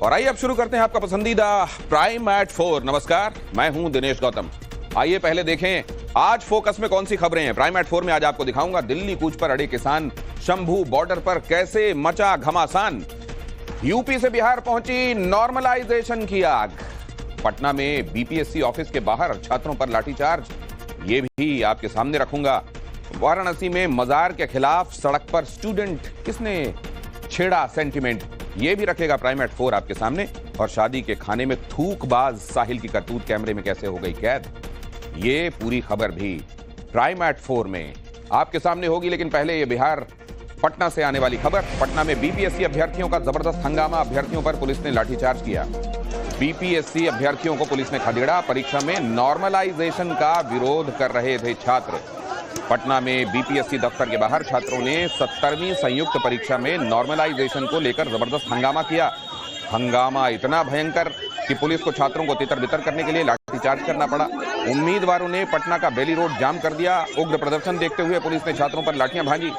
और आइए अब शुरू करते हैं आपका पसंदीदा प्राइम एट 4। नमस्कार, मैं हूं दिनेश गौतम। आइए पहले देखें आज फोकस में कौन सी खबरें हैं। प्राइम एट 4 में आज आपको दिखाऊंगा दिल्ली कूच पर अड़े किसान, शंभू बॉर्डर पर कैसे मचा घमासान, यूपी से बिहार पहुंची नॉर्मलाइजेशन की आग, पटना में बीपीएससी ऑफिस के बाहर छात्रों पर लाठीचार्ज, ये भी आपके सामने रखूंगा। वाराणसी में मजार के खिलाफ सड़क पर स्टूडेंट, किसने छेड़ा सेंटिमेंट, ये भी रखेगा प्राइम एट 4 आपके सामने। और शादी के खाने में थूकबाज साहिल की करतूत कैमरे में कैसे हो गई कैद, ये पूरी खबर भी प्राइम एट 4 में आपके सामने होगी। लेकिन पहले ये बिहार पटना से आने वाली खबर। पटना में बीपीएससी अभ्यर्थियों का जबरदस्त हंगामा, अभ्यर्थियों पर पुलिस ने लाठीचार्ज किया। बीपीएससी अभ्यर्थियों को पुलिस ने खदेड़ा, परीक्षा में नॉर्मलाइजेशन का विरोध कर रहे थे छात्र। पटना में बीपीएससी दफ्तर के बाहर छात्रों ने 70वीं संयुक्त परीक्षा में नॉर्मलाइजेशन को लेकर जबरदस्त हंगामा किया। हंगामा इतना भयंकर कि पुलिस को छात्रों को तितर बितर करने के लिए लाठीचार्ज करना पड़ा। उम्मीदवारों ने पटना का बेली रोड जाम कर दिया। उग्र प्रदर्शन देखते हुए पुलिस ने छात्रों पर लाठियां भांजी।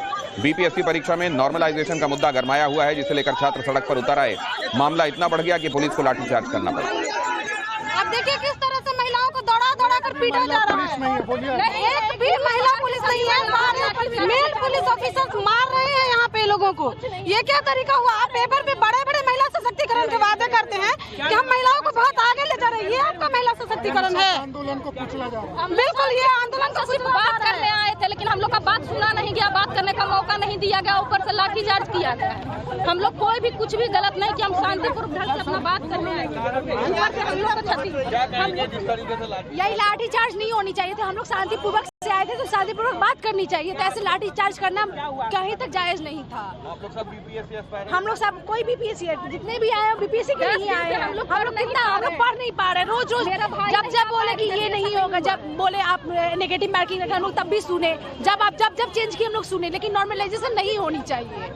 बीपीएससी परीक्षा में नॉर्मलाइजेशन का मुद्दा गरमाया हुआ है, जिसे लेकर छात्र सड़क पर उतर आए। मामला इतना बढ़ गया कि पुलिस को लाठीचार्ज करना पड़ा। अब देखिए किस तरह से महिलाओं को दौड़ा दौड़ा कर पीटा जा रहा है। एक भी महिला पुलिस नहीं है, मेल पुलिस ऑफिसर मार रहे हैं यहाँ पे लोगों को। ये क्या तरीका हुआ? आप पेपर पे बड़े बड़े महिला सशक्तिकरण के वादे करते हैं कि हम महिलाओं को बहुत आगे ले जा रहे हैं, ये आपका महिला सशक्तिकरण है। आंदोलन को कुचला जा रहा है। बिल्कुल, ये आंदोलन को सिर्फ बात करने आए थे, लेकिन हम लोग का बात सुना नहीं गया, बात करने का मौका नहीं दिया गया, ऊपर से लाठीचार्ज किया गया। हम लोग कोई भी कुछ भी गलत नहीं कि हम शांतिपूर्वक ढंग से अपना बात करने आए थे, ऊपर से हम लोग को यही लाठीचार्ज नहीं होनी चाहिए थे। हम लोग शांतिपूर्वक से आए थे तो शांतिपूर्वक बात करनी चाहिए था। ऐसे लाठीचार्ज करना कहीं तक जायज नहीं था। हम लोग सब कोई बीपीएससी जितने भी आए बीपीएससी के नहीं आए। हम लोग पढ़ नहीं पा रहे। रोज रोज जब बोले कि ये नहीं होगा, जब बोले आप नेगेटिव मार्किंग हम लोग तब भी सुने, जब चेंज किए हम लोग सुने, लेकिन नॉर्मलाइजेशन नहीं होनी चाहिए।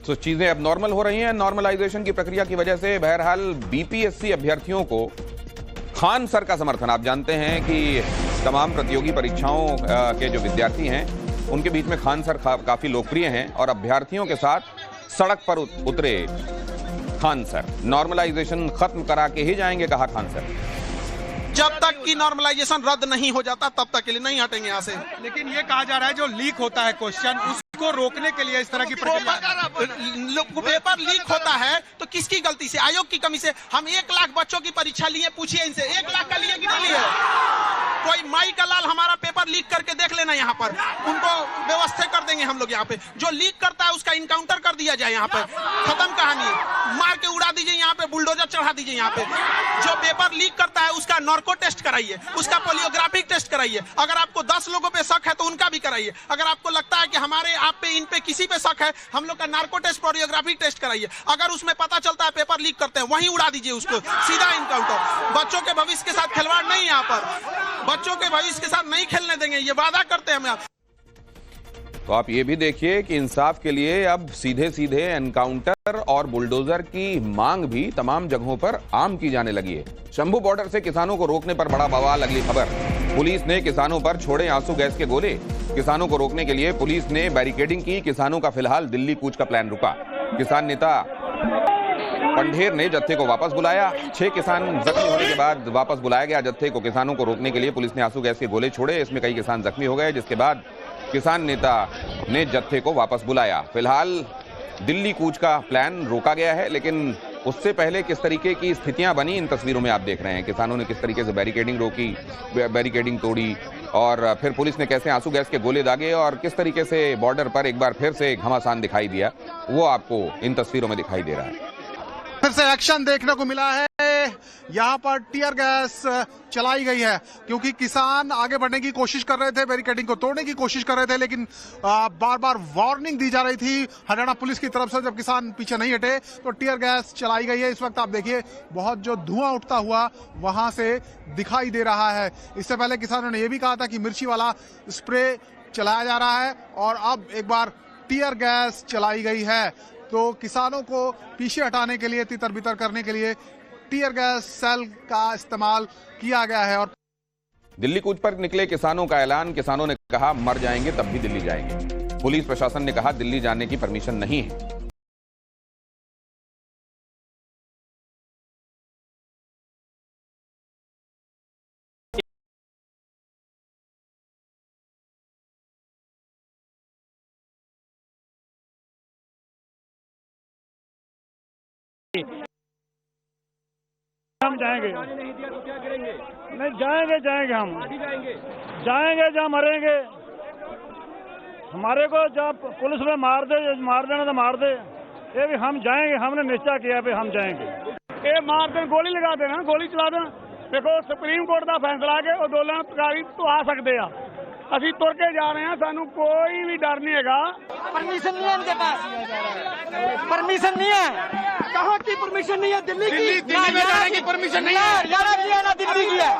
तो चीजें अब नॉर्मल हो रही हैं नॉर्मलाइजेशन की प्रक्रिया की वजह से। बहरहाल बीपीएससी अभ्यर्थियों को खान सर का समर्थन, आप जानते हैं कि तमाम प्रतियोगी परीक्षाओं के जो विद्यार्थी हैं उनके बीच में खान सर काफी लोकप्रिय हैं और अभ्यर्थियों के साथ सड़क पर उतरे खान सर। नॉर्मलाइजेशन खत्म करा के ही जाएंगे, कहा खान सर। जब तक कि नॉर्मलाइजेशन रद्द नहीं हो जाता तब तक के लिए नहीं हटेंगे यहाँ से। लेकिन ये कहा जा रहा है जो लीक होता है क्वेश्चन, उसको रोकने के लिए इस तरह की प्रक्रिया। पेपर लीक होता है तो किसकी गलती से? आयोग की कमी से। हम 1 लाख बच्चों की परीक्षा लिए, पूछिए इनसे 1 लाख का लिए कि नहीं लिए? कोई माई का लाल हमारा पेपर लीक करके देख लेना, यहाँ पर उनको व्यवस्था कर देंगे हम लोग। यहाँ पे जो लीक करता है उसका इनकाउंटर कर दिया जाए, यहाँ पे खत्म कहानी, मार के उड़ा दीजिए, यहाँ पे बुलडोजर चढ़ा दीजिए। यहाँ पे जो पेपर लीक करता है उसका नार्को टेस्ट कराइए, उसका पोलियोग्राफिक टेस्ट कराइए। अगर आपको 10 लोगों पे शक है तो उनका भी कराइए। अगर आपको लगता है कि हमारे आप पे इन पे किसी पे शक है, हम लोग का नार्को टेस्ट पोलियोग्राफिक टेस्ट कराइए। अगर उसमें पता चलता है पेपर लीक करते हैं, वहीं उड़ा दीजिए उसको, सीधा इनकाउंटर। बच्चों के भविष्य के साथ खिलवाड़ नहीं, यहाँ पर बच्चों के भविष्य के साथ नहीं खेलने देंगे, ये वादा करते हैं हम। तो आप ये भी देखिए कि इंसाफ के लिए अब सीधे सीधे एनकाउंटर और बुलडोजर की मांग भी तमाम जगहों पर आम की जाने लगी है। शंभू बॉर्डर से किसानों को रोकने पर बड़ा बवाल। अगली खबर, पुलिस ने किसानों पर छोड़े आंसू गैस के गोले। किसानों को रोकने के लिए पुलिस ने बैरिकेडिंग की। किसानों का फिलहाल दिल्ली कूच का प्लान रुका। किसान नेता पंढेर ने जत्थे को वापस बुलाया। 6 किसान जख्मी होने के बाद वापस बुलाया गया जत्थे को। किसानों को रोकने के लिए पुलिस ने आंसू गैस के गोले छोड़े, इसमें कई किसान जख्मी हो गए, जिसके बाद किसान नेता ने जत्थे को वापस बुलाया। फिलहाल दिल्ली कूच का प्लान रोका गया है, लेकिन उससे पहले किस तरीके की स्थितियां बनी इन तस्वीरों में आप देख रहे हैं। किसानों ने किस तरीके से बैरिकेडिंग रोकी, बैरिकेडिंग तोड़ी, और फिर पुलिस ने कैसे आंसू गैस के गोले दागे और किस तरीके से बॉर्डर पर एक बार फिर से घमासान दिखाई दिया, वो आपको इन तस्वीरों में दिखाई दे रहा है। फिर से एक्शन देखने को मिला है। यहाँ पर टीयर गैस चलाई गई है क्योंकि किसान आगे बढ़ने की कोशिश कर रहे थे, बैरिकेडिंग को तोड़ने की कोशिश कर रहे थे, लेकिन बार बार वार्निंग दी जा रही थी हरियाणा पुलिस की तरफ से। जब किसान पीछे नहीं हटे तो टीयर गैस चलाई गई है। इस वक्त आप देखिए बहुत जो धुआं उठता हुआ वहां से दिखाई दे रहा है। इससे पहले किसानों ने यह भी कहा था कि मिर्ची वाला स्प्रे चलाया जा रहा है और अब एक बार टीयर गैस चलाई गई है। तो किसानों को पीछे हटाने के लिए, तितर बितर करने के लिए टीयर गैस सेल का इस्तेमाल किया गया है। और दिल्ली कूच पर निकले किसानों का ऐलान। किसानों ने कहा मर जाएंगे तब भी दिल्ली जाएंगे। पुलिस प्रशासन ने कहा दिल्ली जाने की परमिशन नहीं है। हम जाएंगे। नहीं जाएंगे हम जाएंगे जहाँ मरेंगे। हमारे को जब पुलिस में मार देना तो मार दे, ये भी हम जाएंगे। हमने निश्चय किया भी हम जाएंगे। ये मार दे, गोली लगा देना, गोली चला देना। देखो सुप्रीम कोर्ट का फैसला के आंदोलनकारी तो आ सकते हैं। ਅਸੀਂ ਤੁਰ ਕੇ ਜਾ ਰਹੇ ਹਾਂ, ਸਾਨੂੰ ਕੋਈ ਵੀ ਡਰ नहीं हैगा। परमिशन नहीं है इनके पास, परमिशन नहीं है। कहाँ की परमिशन नहीं है? दिल्ली की, दिल्ली में जाने की परमिशन नहीं है। हरियाणा की है ना दिल्ली की है।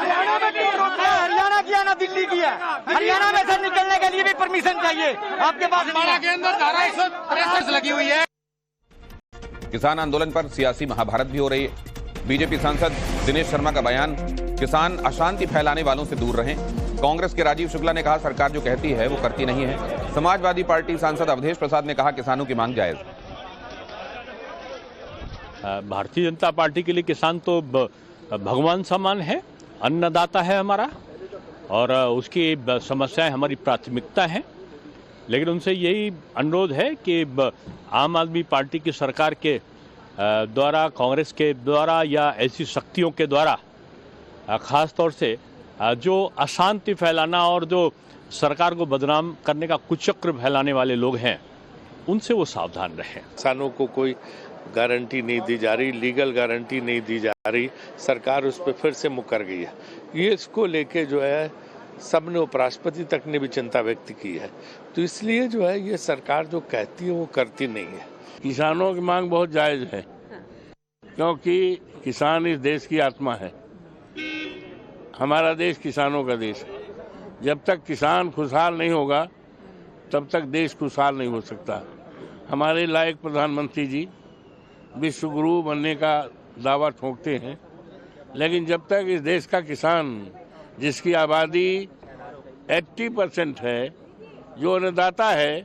हरियाणा की है ना दिल्ली की है। हरियाणा में से निकलने के लिए भी परमिशन चाहिए आपके पास। हरियाणा के अंदर धारा 163 लगी हुई है। किसान आंदोलन पर सियासी महाभारत भी हो रही है। बीजेपी सांसद दिनेश शर्मा का बयान, किसान अशांति फैलाने वालों से दूर रहें। कांग्रेस के राजीव शुक्ला ने कहा सरकार जो कहती है वो करती नहीं है। समाजवादी पार्टी सांसद अवधेश प्रसाद ने कहा किसानों की मांग जायज। भारतीय जनता पार्टी के लिए किसान तो भगवान समान है, अन्नदाता है हमारा, और उसकी समस्याएं हमारी प्राथमिकता है। लेकिन उनसे यही अनुरोध है कि आम आदमी पार्टी की सरकार के द्वारा, कांग्रेस के द्वारा या ऐसी शक्तियों के द्वारा खास तौर से जो अशांति फैलाना और जो सरकार को बदनाम करने का कुचक्र फैलाने वाले लोग हैं, उनसे वो सावधान रहें। किसानों को कोई गारंटी नहीं दी जा रही, लीगल गारंटी नहीं दी जा रही। सरकार उस पर फिर से मुकर गई है। ये इसको लेके जो है सबने, उपराष्ट्रपति तक ने भी चिंता व्यक्त की है। तो इसलिए जो है ये सरकार जो कहती है वो करती नहीं है। किसानों की मांग बहुत जायज है, क्योंकि किसान इस देश की आत्मा है। हमारा देश किसानों का देश है। जब तक किसान खुशहाल नहीं होगा तब तक देश खुशहाल नहीं हो सकता। हमारे लायक प्रधानमंत्री जी विश्व गुरु बनने का दावा ठोकते हैं, लेकिन जब तक इस देश का किसान, जिसकी आबादी 80% है, जो अन्नदाता है,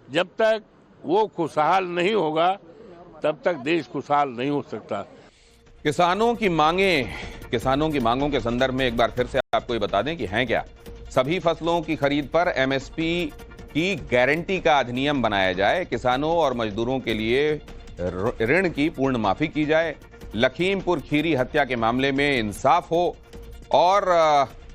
जब तक वो खुशहाल नहीं होगा तब तक देश खुशहाल नहीं हो सकता। किसानों की मांगों के संदर्भ में एक बार फिर से आपको ये बता दें कि हैं क्या। सभी फसलों की खरीद पर एमएसपी की गारंटी का अधिनियम बनाया जाए। किसानों और मजदूरों के लिए ऋण की पूर्ण माफी की जाए। लखीमपुर खीरी हत्या के मामले में इंसाफ हो और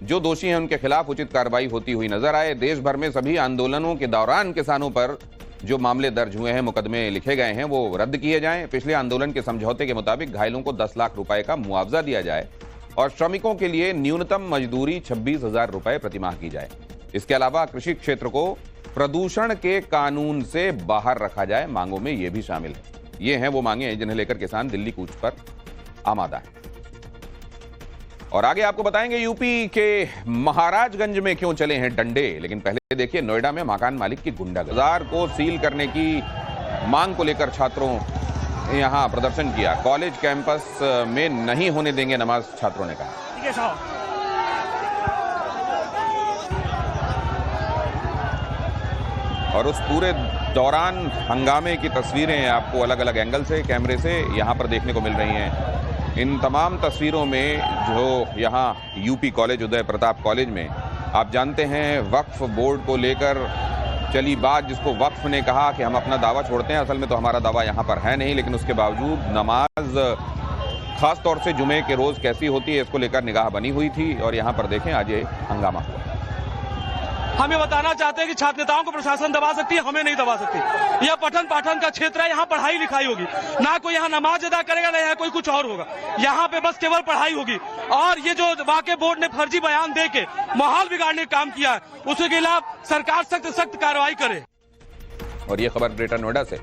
जो दोषी हैं उनके खिलाफ उचित कार्रवाई होती हुई नजर आए। देश भर में सभी आंदोलनों के दौरान किसानों पर जो मामले दर्ज हुए हैं, मुकदमे लिखे गए हैं, वो रद्द किए जाएं। पिछले आंदोलन के समझौते के मुताबिक घायलों को 10 लाख रुपए का मुआवजा दिया जाए और श्रमिकों के लिए न्यूनतम मजदूरी 26,000 रुपए प्रतिमाह की जाए। इसके अलावा कृषि क्षेत्र को प्रदूषण के कानून से बाहर रखा जाए। मांगों में ये भी शामिल है। ये हैं वो मांगे जिन्हें लेकर किसान दिल्ली कूच पर आमादा है। और आगे आपको बताएंगे यूपी के महाराजगंज में क्यों चले हैं डंडे। लेकिन पहले देखिए नोएडा में मकान मालिक की गुंडागर्दी। बाजार को सील करने की मांग को लेकर छात्रों ने यहां प्रदर्शन किया। कॉलेज कैंपस में नहीं होने देंगे नमाज, छात्रों ने कहा। और उस पूरे दौरान हंगामे की तस्वीरें आपको अलग अलग एंगल से, कैमरे से यहां पर देखने को मिल रही हैं। इन तमाम तस्वीरों में जो यहाँ UP college, Uday Pratap college में आप जानते हैं वक्फ बोर्ड को लेकर चली बात, जिसको वक्फ ने कहा कि हम अपना दावा छोड़ते हैं। असल में तो हमारा दावा यहाँ पर है नहीं, लेकिन उसके बावजूद नमाज खास तौर से जुमे के रोज कैसी होती है इसको लेकर निगाह बनी हुई थी। और यहाँ पर देखें आज ये हंगामा हुआ। हम ये बताना चाहते हैं कि छात्र नेताओं को प्रशासन दबा सकती है, हमें नहीं दबा सकती। यह पठन पाठन का क्षेत्र है, यहाँ पढ़ाई लिखाई होगी। ना कोई यहाँ नमाज अदा करेगा, ना यहाँ कोई कुछ और होगा। यहाँ पे बस केवल पढ़ाई होगी। और ये जो वाकई बोर्ड ने फर्जी बयान दे के माहौल बिगाड़ने का काम किया है, उसके खिलाफ सरकार सख्त कार्रवाई करे। और ये खबर ग्रेटर नोएडा से।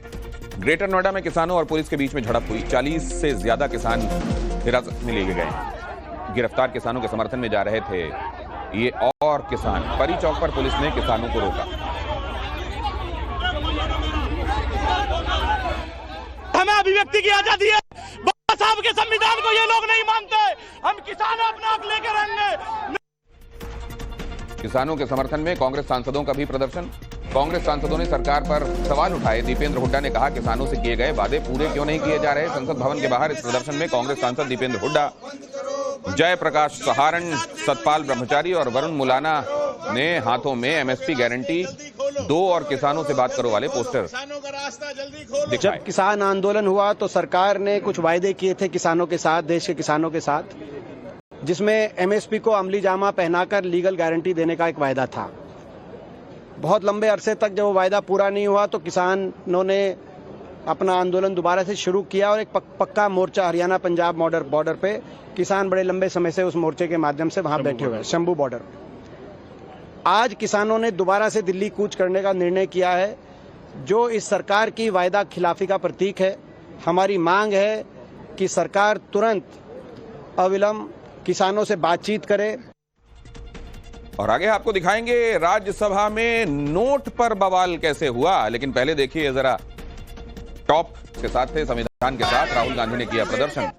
ग्रेटर नोएडा में किसानों और पुलिस के बीच में झड़प हुई। 40 से ज्यादा किसान हिरासत में लिए गए। गिरफ्तार किसानों के समर्थन में जा रहे थे ये और किसान। परी चौक पर पुलिस ने किसानों को रोका। हमें अभिव्यक्ति की आजादी है। बाबा साहब के संविधान को ये लोग नहीं मानते। हम किसान अपना हक लेकर आएंगे। किसानों के समर्थन में कांग्रेस सांसदों का भी प्रदर्शन। कांग्रेस सांसदों ने सरकार पर सवाल उठाए। दीपेंद्र हुड्डा ने कहा किसानों से किए गए वादे पूरे क्यों नहीं किए जा रहे। संसद भवन के बाहर इस प्रदर्शन में कांग्रेस सांसद दीपेंद्र हुड्डा, जयप्रकाश सहारण, सतपाल ब्रह्मचारी और वरुण मुलाना ने हाथों में एमएसपी गारंटी दो और किसानों से बात करो वाले पोस्टर जब किसान आंदोलन हुआ तो सरकार ने कुछ वायदे किए थे किसानों के साथ, देश के किसानों के साथ, जिसमें एमएसपी को अमली जामा पहनाकर लीगल गारंटी देने का एक वायदा था। बहुत लंबे अरसे तक जब वो वायदा पूरा नहीं हुआ तो किसानों ने अपना आंदोलन दोबारा से शुरू किया और एक पक्का मोर्चा हरियाणा पंजाब बॉर्डर पे किसान बड़े लंबे समय से उस मोर्चे के माध्यम से वहां बैठे हुए हैं, शंभू बॉर्डर। आज किसानों ने दोबारा से दिल्ली कूच करने का निर्णय किया है, जो इस सरकार की वायदा खिलाफी का प्रतीक है। हमारी मांग है कि सरकार तुरंत अविलंब किसानों से बातचीत करे। और आगे आपको दिखाएंगे राज्यसभा में नोट पर बवाल कैसे हुआ, लेकिन पहले देखिए जरा। टॉप के साथ थे संविधान के साथ राहुल गांधी ने किया प्रदर्शन।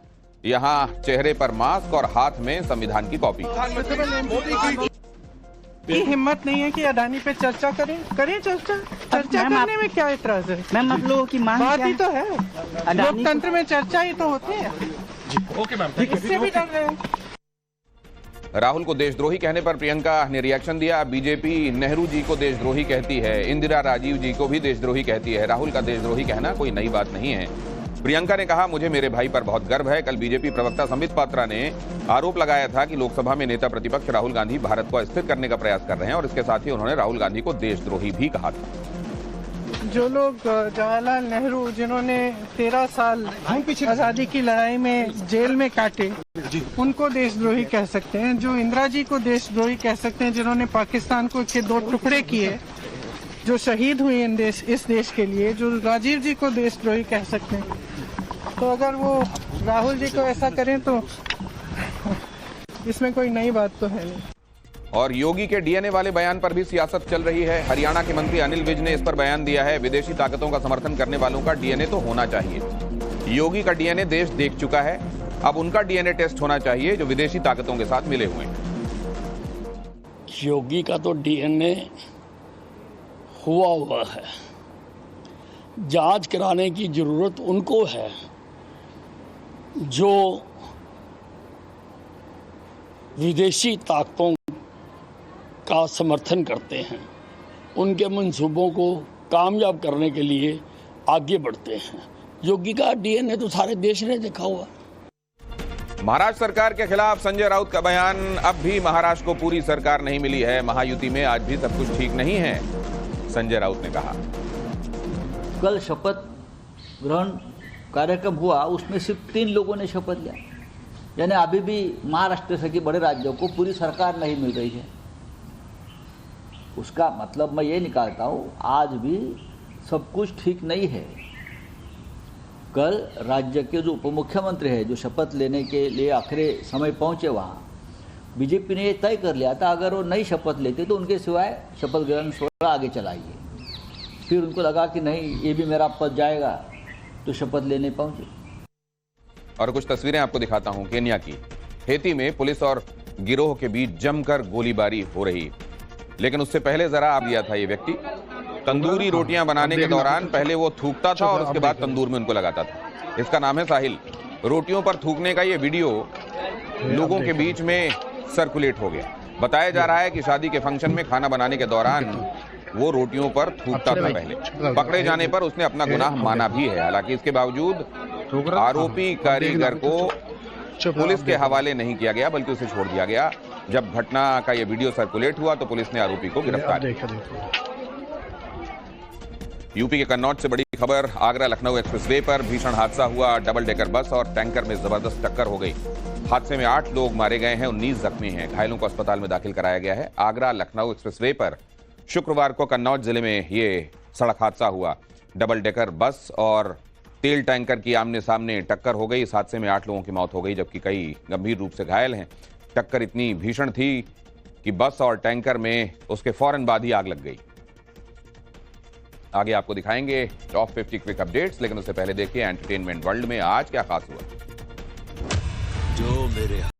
यहां चेहरे पर मास्क और हाथ में संविधान की कॉपी। की हिम्मत नहीं है कि अडानी पे चर्चा करें चर्चा करने में क्या एतराज है? मैम आप लोगों की मांग बात ही तो है, लोकतंत्र में चर्चा ही तो होती है। ओके मैम, इससे भी डर रहे हैं। राहुल को देशद्रोही कहने पर प्रियंका ने रिएक्शन दिया। बीजेपी नेहरू जी को देशद्रोही कहती है, इंदिरा राजीव जी को भी देशद्रोही कहती है। राहुल का देशद्रोही कहना कोई नई बात नहीं है। प्रियंका ने कहा, मुझे मेरे भाई पर बहुत गर्व है। कल बीजेपी प्रवक्ता संबित पात्रा ने आरोप लगाया था कि लोकसभा में नेता प्रतिपक्ष राहुल गांधी भारत को अस्थिर करने का प्रयास कर रहे हैं और इसके साथ ही उन्होंने राहुल गांधी को देशद्रोही भी कहा था। जो लोग जवाहरलाल नेहरू जिन्होंने 13 साल आजादी की लड़ाई में जेल में काटे, उनको देशद्रोही कह सकते हैं। जो इंदिरा जी को देशद्रोही कह सकते हैं, जिन्होंने पाकिस्तान को के 2 टुकड़े किए, जो शहीद हुए इस देश के लिए, जो राजीव जी को देशद्रोही कह सकते हैं। तो अगर वो राहुल जी को ऐसा करें तो इसमें कोई नई बात तो है नहीं। और योगी के डीएनए वाले बयान पर भी सियासत चल रही है। हरियाणा के मंत्री अनिल विज ने इस पर बयान दिया है। विदेशी ताकतों का समर्थन करने वालों का डीएनए तो होना चाहिए। योगी का डीएनए देश देख चुका है, अब उनका डीएनए टेस्ट होना चाहिए जो विदेशी ताकतों के साथ मिले हुए हैं। योगी का तो डीएनए हुआ है, जांच कराने की जरूरत उनको है जो विदेशी ताकतों का समर्थन करते हैं, उनके मंसूबों को कामयाब करने के लिए आगे बढ़ते हैं। योगी का डीएनए तो सारे देश ने देखा हुआ। महाराष्ट्र सरकार के खिलाफ संजय राउत का बयान, अब भी महाराष्ट्र को पूरी सरकार नहीं मिली है, महायुति में आज भी सब कुछ ठीक नहीं है, संजय राउत ने कहा। कल शपथ ग्रहण कार्यक्रम हुआ, उसमें सिर्फ 3 लोगों ने शपथ लिया, यानी अभी भी महाराष्ट्र से के बड़े राज्यों को पूरी सरकार नहीं मिल रही है। उसका मतलब मैं ये निकालता हूँ, आज भी सब कुछ ठीक नहीं है। कल राज्य के जो उप मुख्यमंत्री है, जो शपथ लेने के लिए आखिरी समय पहुँचे, वहाँ बीजेपी ने तय कर लिया था अगर वो नई शपथ लेते तो उनके सिवाय शपथ ग्रहण सोहला आगे चलाइए। फिर उनको लगा कि नहीं, ये भी मेरा पद जाएगा, तो शपथ लेने पहुँचे। और कुछ तस्वीरें आपको दिखाता हूं केन्या की। हेती में पुलिस और गिरोह के बीच जमकर गोलीबारी हो रही, लेकिन उससे पहले जरा आ गया था ये व्यक्ति। तंदूरी रोटियां बनाने के दौरान पहले वो थूकता था और उसके बाद तंदूर में उनको लगाता था। इसका नाम है साहिल। रोटियों पर थूकने का ये वीडियो लोगों के बीच में सर्कुलेट हो गया। बताया जा रहा है कि शादी के फंक्शन में खाना बनाने के दौरान वो रोटियों पर थूकता था पहले। पकड़े जाने पर उसने अपना गुनाह माना भी है। हालांकि इसके बावजूद आरोपी कारीगर को पुलिस के हवाले नहीं किया गया, बल्कि उसे छोड़ दिया गया। जब घटना का यह वीडियो सर्कुलेट हुआ तो पुलिस ने आरोपी को गिरफ्तार किया। यूपी के कन्नौज से बड़ी खबर, आगरा लखनऊ एक्सप्रेसवे पर भीषण हादसा हुआ। डबल डेकर बस और टैंकर में जबरदस्त टक्कर हो गई। हादसे में 8 लोग मारे गए हैं, 19 जख्मी हैं। घायलों को अस्पताल में दाखिल कराया गया है। आगरा लखनऊ एक्सप्रेसवे पर शुक्रवार को कन्नौज जिले में ये सड़क हादसा हुआ। डबल डेकर बस और तेल टैंकर की आमने सामने टक्कर हो गई। इस हादसे में 8 लोगों की मौत हो गई, जबकि कई गंभीर रूप से घायल हैं। टक्कर इतनी भीषण थी कि बस और टैंकर में उसके फौरन बाद ही आग लग गई। आगे आपको दिखाएंगे टॉप 50 क्विक अपडेट्स, लेकिन उससे पहले देखिए एंटरटेनमेंट वर्ल्ड में आज क्या खास हुआ। जो मेरे